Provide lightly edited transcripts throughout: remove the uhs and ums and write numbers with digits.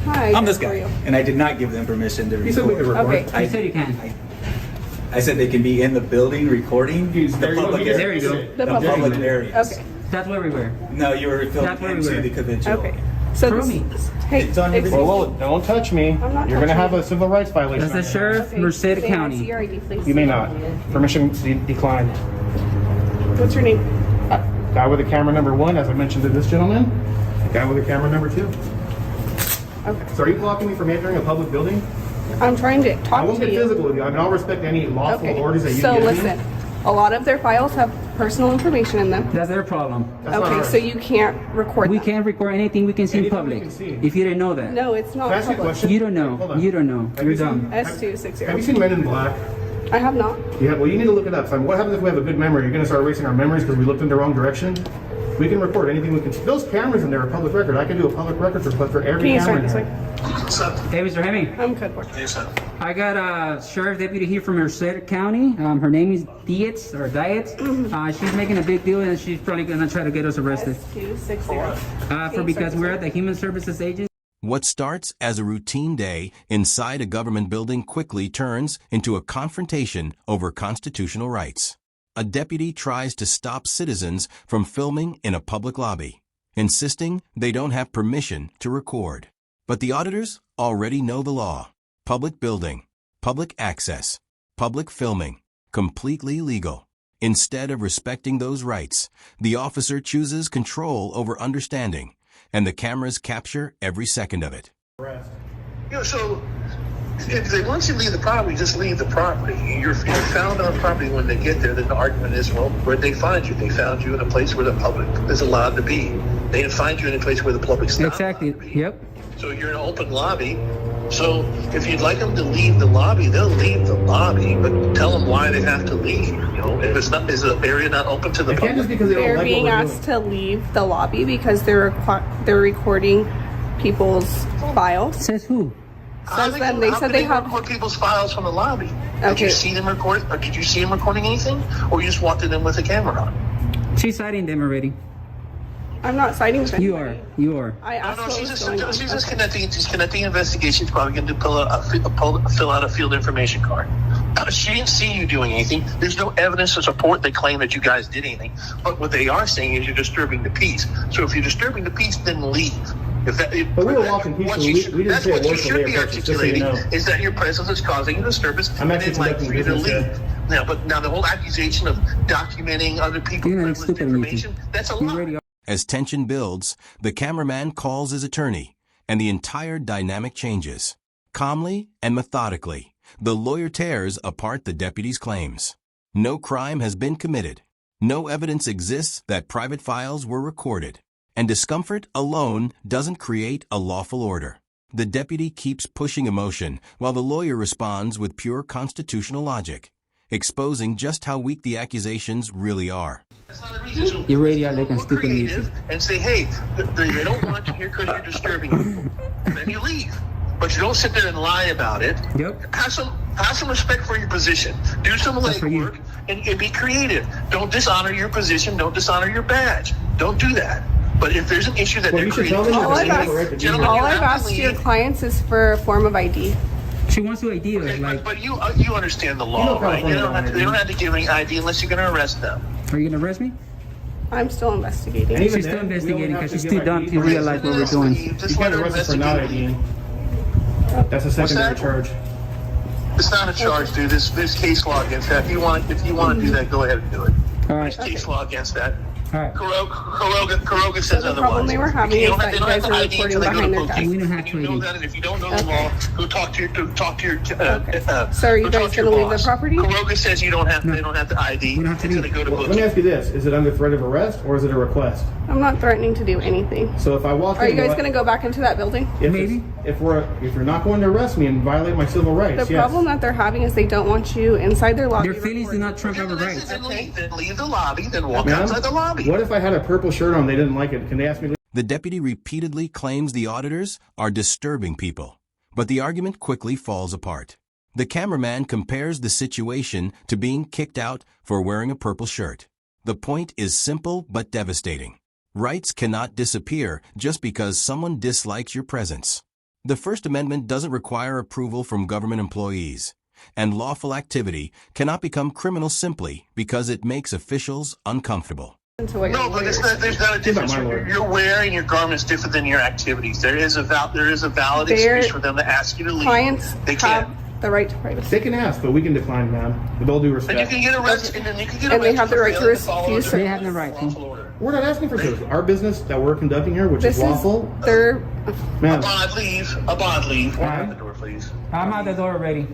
Hi. I'm this how are guy, you? and I did not give them permission to record. You said we could record. Okay. You said you can. I said they can be in the building recording the There you go. public There you areas. go. The Public areas. Okay. That's where we were. No, you were That's filming where we into were. the convention. Okay. So Prove this, me. hey, It's on your excuse video. me. Don't touch me. I'm not You're going to touching have you. a civil rights violation. That's the on your sheriff, Okay. Merced May I County. see your ID, please? You may not. Permission declined. What's your name? Guy with the camera number 1, as I mentioned to this gentleman. Guy with the camera number 2. Okay. So are you blocking me from entering a public building? I'm trying to I talk won't to get you. physical with you. I mean, I'll respect any lawful Okay. orders that you So give listen, me. a lot of their files have personal information in them. That's their problem. That's not Okay, ours. so you can't record We them. can't record anything we can see in Anything we public. can see. If you didn't know that. No, it's not Can I ask you a public. question? You don't Hold know. on. You don't know. Have You're you seen- dumb. S260. Have you seen Men in Black? I have not. Yeah, well, you need to look it up. So what happens if we have a good memory? You're going to start erasing our memories because we looked in the wrong direction? We can record anything we can. Those cameras in there are public record. I can do a public records request for every Can you camera start in this there. way? Hey, Mr. Hemming. I'm good. Boy. I got a sheriff deputy here from Merced County. Her name is Dietz or Dietz. She's making a big deal, and she's probably gonna try to get us arrested. S260. Because we're at the Human Services Agency. What starts as a routine day inside a government building quickly turns into a confrontation over constitutional rights. A deputy tries to stop citizens from filming in a public lobby, insisting they don't have permission to record. But the auditors already know the law. Public building, public access, public filming, completely legal. Instead of respecting those rights, the officer chooses control over understanding, and the cameras capture every second of it. So if they want you to leave the property, just leave the property. You're found on property when they get there. Then the argument is, well, where'd they find you? They found you in a place where the public is allowed to be. They didn't find you in a place where the public's not Exactly. allowed to be. Yep. So you're in an open lobby. So if you'd like them to leave the lobby, they'll leave the lobby, but tell them why they have to leave. You know, if it's not, is the area not open to the It can't just public? because they don't They're like being what we're asked doing. to leave the lobby because they're recording people's files. Says who? Says them. They said they have. record people's files from the lobby. Did Okay. you see them record, or did you see them recording anything, or you just walked in them with a camera on? She's citing them already. I'm not citing them. You are. You are. I No, asked no, what she's was just, going on. she's just Okay. connecting investigation. She's probably going to fill out a field information card. She didn't see you doing anything. There's no evidence to support the claim that you guys did anything. But what they are saying is you're disturbing the peace. So if you're disturbing the peace, then leave. But we were walking peacefully. We didn't that's say a what you word till should they be approached us, just so you articulating, know. is that your presence is causing a disturbance. I'm actually and they'd like conducting for you to business leave. Now, but now the whole accusation of documenting other people's You're not privileged stupid, information, that's a You lie. already are. As tension builds, the cameraman calls his attorney, and the entire dynamic changes. Calmly and methodically, the lawyer tears apart the deputy's claims. No crime has been committed. No evidence exists that private files were recorded. And discomfort alone doesn't create a lawful order. The deputy keeps pushing emotion while the lawyer responds with pure constitutional logic, exposing just how weak the accusations really are. That's not a reason. So You already are looking look stupid, creative Lucy. and say, hey, they don't want you here because you're disturbing them. Then you leave. But you don't sit there and lie about it. Yep. Have some respect for your position. Do some That's for you. legwork and be creative. Don't dishonor your position. Don't dishonor your badge. Don't do that. But if there's an issue that Well, they're you should creating, tell them All that I've they have a right to asked, be Gentlemen, here. all you I've have to asked your leave. clients is for a form of ID. She wants to ID us. Okay, Like, but you understand the law, right? They don't have to give any ID unless you're going to arrest them. are you gonna arrest me? I'm still investigating. And even She's still then, we investigating only have because to she's give too dumb ID. to realize what we're doing. You Just can't let her arrest us for not investigate. IDing. That's a secondary that? charge. It's not a charge, dude. There's case law against that. If you want to do that, go ahead and do it. All right. There's case law against that. All right. Kuroga says The otherwise. problem they were having You is don't that they you don't guys have were to ID recording until they go behind to their booking. We don't have And to you know ID. that, and if you don't know the Okay. law, go talk to your Okay. So are you go guys talk to your gonna leave the boss. property? Kuroga says you don't have. They don't have to ID. We don't have to It's leave. gonna go to Well, let me booking. ask you this. Is it under threat of arrest or is it a request? I'm not threatening to do anything. So if I walk Are in... you guys will I- going to go back into that building? If Maybe. it's- If you're not going to arrest me and violate my civil rights, The yes. problem that they're having is they don't want you inside their lobby. Their feelings do recording. not trump our rights. Then leave the lobby. Then walk Ma'am, outside the lobby. what if I had a purple shirt on, they didn't like it? Can they ask me to The deputy repeatedly claims the auditors are disturbing people, but the argument quickly falls apart. The cameraman compares the situation to being kicked out for wearing a purple shirt. The point is simple but devastating. Rights cannot disappear just because someone dislikes your presence. The First Amendment doesn't require approval from government employees, and lawful activity cannot become criminal simply because it makes officials uncomfortable. Into what your No, but lawyer there's not a difference. my lawyer. You're wearing your garments different than your activities. There is a valid Their excuse for them to ask you to leave. clients They have can't. the right to privacy. They can ask, but we can decline, ma'am, with all due And you respect. can get arrested, and then you can get And they arrested have the for right to failing follow refuse under They have the right to. lawful order. We're not asking for service. Our business that we're conducting here, which This is lawful, is their. ma'am. A bond leave. Walk out the door, please. I'm out the door already.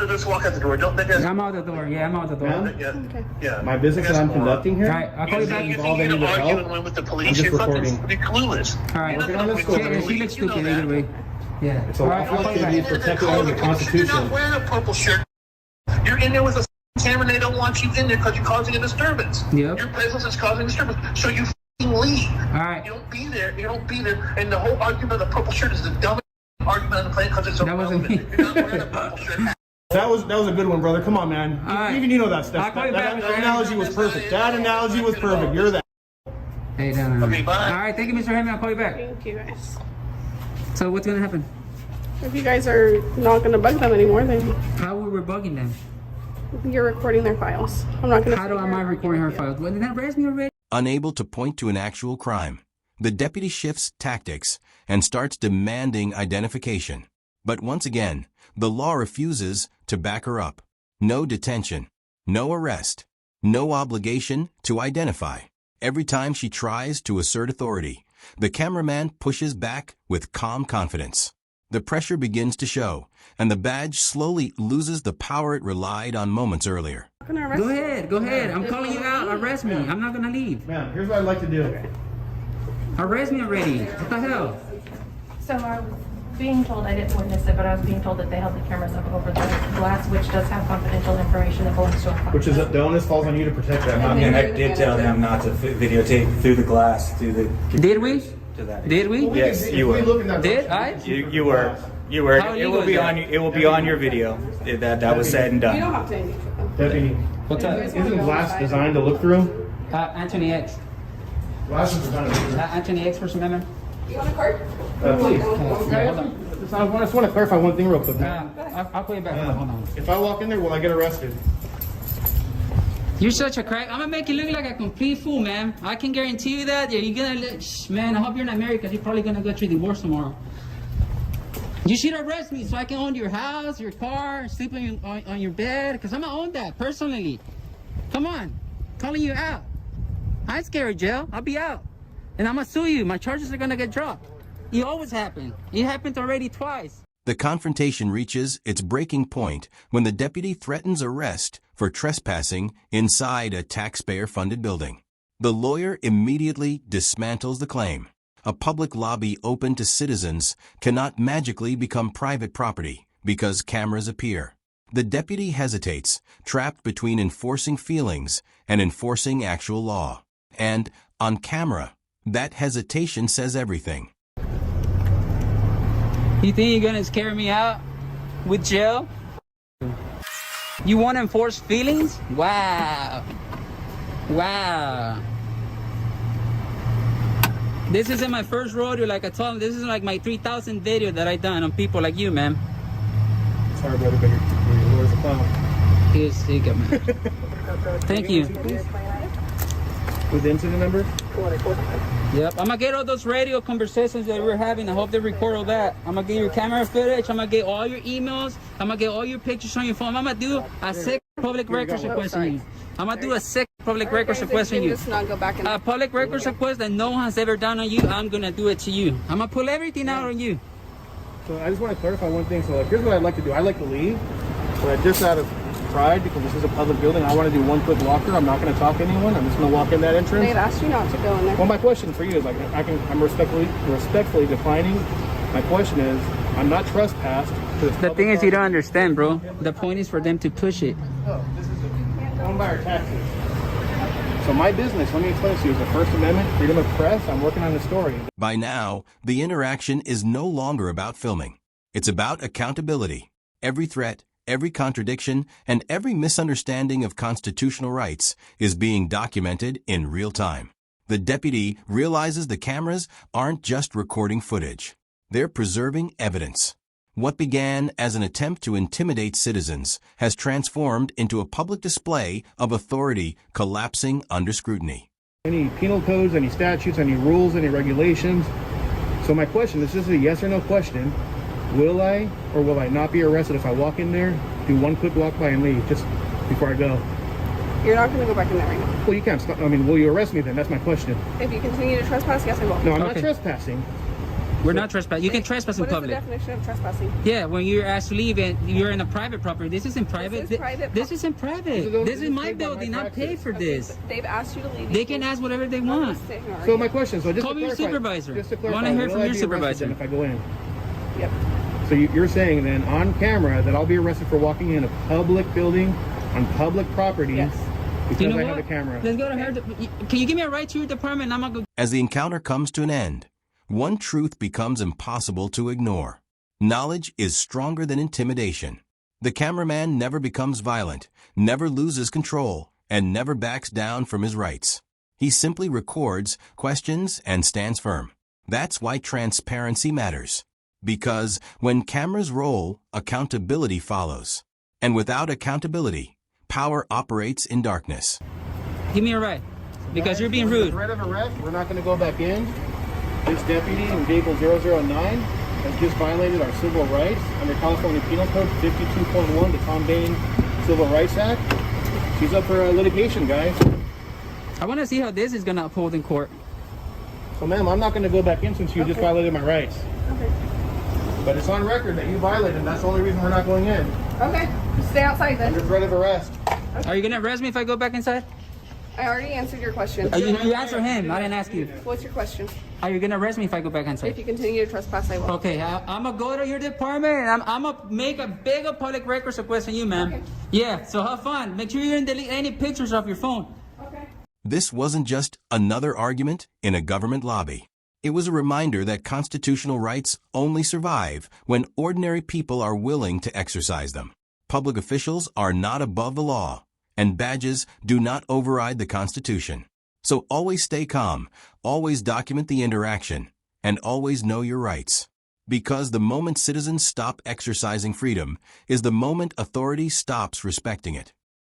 Just walk out the door. Don't make us. I'm out the door. Yeah, I'm out the door. Ma'am? Yeah. Okay. Yeah. My business that I'm conducting here. All right, I'll call you back. You Involve think any you're of the arguing help? with the I'm police? just You're fucking recording. clueless. All right. You're Working not on this gonna story. win She the looks police, you know stupid that. either way. Yeah. It's a All right, lawful I'll call you activity back. protected under the You're Constitution. not wearing a purple shirt. You're in there with a camera, and they don't want you in there because you're causing a disturbance. Yep. Your presence is causing a disturbance, so you f***ing leave. All right. You don't be there. You don't be there. And the whole argument of the purple shirt is the dumbest argument on the planet because it's That wasn't irrelevant. me. You're not wearing a purple shirt. That was a good one, brother. Come on, man. All right. Even you know that stuff. I'll call you That back. analogy was perfect. That analogy was perfect. You're that. Hey, no. Okay, bye. All right, thank you, Mr. Hammond. I'll call you back. Thank you guys. So what's gonna happen? If you guys are not going to bug them anymore, then How we were bugging them? you're recording their files. I'm not going to. How do am I recording her files? Well, did that arrest me already? Unable to point to an actual crime, the deputy shifts tactics and starts demanding identification. But once again, the law refuses to back her up. No detention, no arrest, no obligation to identify. Every time she tries to assert authority, the cameraman pushes back with calm confidence. The pressure begins to show, and the badge slowly loses the power it relied on moments earlier. I'm gonna arrest Go you. ahead, go ahead. I'm calling you out. Arrest me. I'm not gonna leave. Ma'am, here's what I'd like to do. Arrest me already. What the hell? So I was being told, I didn't witness it, but I was being told that they held the cameras up over the glass, which does have confidential information that belongs to our client. Which is the onus falls on you to protect them. I mean, I did tell them not to videotape through the glass, through the. Did we? To that. Did we? Yes, you were. Did I? You were. You were. How It will illegal be is on. that? It will be on your video. That was said and You don't done. have to engage with them. Deputy, What's up? isn't glass designed to look through? Anthony X. Glass is designed to look through. Anthony X, First Amendment. You want a card? Please. Yeah, hold on. I just want to clarify one thing real quick. I'll call you back. Hold on. If I walk in there, will I get arrested? You're such a crack. I'm gonna make you look like a complete fool, man. I can guarantee you that. You're gonna man, I hope you're not married because you're probably gonna go through divorce tomorrow. You should arrest me so I can own your house, your car, sleep on your bed, because I'm gonna own that personally. Come on, calling you out. I ain't scared of jail. I'll be out. And I'm gonna sue you. My charges are gonna get dropped. It always happen. It happened already twice. The confrontation reaches its breaking point when the deputy threatens arrest for trespassing inside a taxpayer-funded building. The lawyer immediately dismantles the claim. A public lobby open to citizens cannot magically become private property because cameras appear. The deputy hesitates, trapped between enforcing feelings and enforcing actual law. And, on camera, that hesitation says everything. You think you're gonna scare me out with jail? You want to enforce feelings? Wow. Wow. This isn't my first rodeo, like I told him. This is like my 3,000 video that I done on people like you, man. Sorry, brother, but your lawyer's a clown. He's sick, man. Thank you. With the incident number? Yep, I'm gonna get all those radio conversations that we're having. I hope they record all that. I'm gonna get your camera footage. I'm gonna get all your emails. I'm gonna get all your pictures on your phone. I'm gonna do a sick public records request on you. I'm gonna do a sick public records request on you. Just not go back and A public records request that no one has ever done on you. I'm gonna do it to you. I'm gonna pull everything out on you. So I just want to clarify one thing. So, like, here's what I'd like to do. I'd like to leave, but just out of pride, because this is a public building, I want to do one quick walker. I'm not going to talk to anyone. I'm just going to walk in that entrance. they've asked you not to go in there. Well, my question for you is, like, I'm respectfully defining. My question is, I'm not trespassed. The thing is, you don't understand, bro. The point is for them to push it. This is owned by our taxes. So my business, let me explain to you, is the First Amendment, freedom of press. I'm working on the story. By now, the interaction is no longer about filming. It's about accountability. Every threat, every contradiction, and every misunderstanding of constitutional rights is being documented in real time. The deputy realizes the cameras aren't just recording footage. They're preserving evidence. What began as an attempt to intimidate citizens has transformed into a public display of authority collapsing under scrutiny. Any penal codes, any statutes, any rules, any regulations. So my question, this is a yes or no question. Will I or will I not be arrested if I walk in there, do one quick walk by and leave just before I go? You're not going to go back in there right now. Well, you can't stop. I mean, will you arrest me then? That's my question. If you continue to trespass, yes, I will. No, I'm not Okay. trespassing. We're not trespassing. You can trespass in What is the public. definition of trespassing? Yeah, when you're asked to leave and you're in a private property. This isn't private. is private. This isn't private. This This is is my paid by my building. I taxes. paid for Okay, this. but they've asked you to leave. They can ask whatever they I'm gonna want. sit here and So argue. my question, so just Call to me your clarify, supervisor. just to clarify, Wanna hear will from I your be arrested supervisor. then if I go in? Yep. So you're saying then on camera that I'll be arrested for walking in a public building on public property Yes. because You know I what? have a camera. Let's go to her. Can you give me a ride to your department? I'm gonna go. As the encounter comes to an end, one truth becomes impossible to ignore. Knowledge is stronger than intimidation. The cameraman never becomes violent, never loses control, and never backs down from his rights. He simply records, questions, and stands firm. That's why transparency matters. Because when cameras roll, accountability follows. And without accountability, power operates in darkness. Give me a ride. Because you're being Under rude. threat of arrest, we're not going to go back in. This deputy in vehicle 009 has just violated our civil rights under California Penal Code 52.1, the Tom Bain Civil Rights Act. She's up for litigation, guys. I want to see how this is gonna uphold in court. So, ma'am, I'm not going to go back in since you just violated my rights. Okay. But it's on record that you violated, and that's the only reason we're not going in. Okay. Just stay outside then. Under threat of arrest. Are you gonna arrest me if I go back inside? I already answered your question. You answer him. I didn't ask you. What's your question? Are you gonna arrest me if I go back If inside? you continue to trespass, I will. Okay, I'm gonna go to your department and I'm gonna make a big public records request on you, ma'am. Okay. Yeah, so have fun. Make sure you didn't delete any pictures off your phone. Okay. This wasn't just another argument in a government lobby. It was a reminder that constitutional rights only survive when ordinary people are willing to exercise them. Public officials are not above the law, and badges do not override the Constitution. So always stay calm, always document the interaction, and always know your rights. Because the moment citizens stop exercising freedom is the moment authority stops respecting it.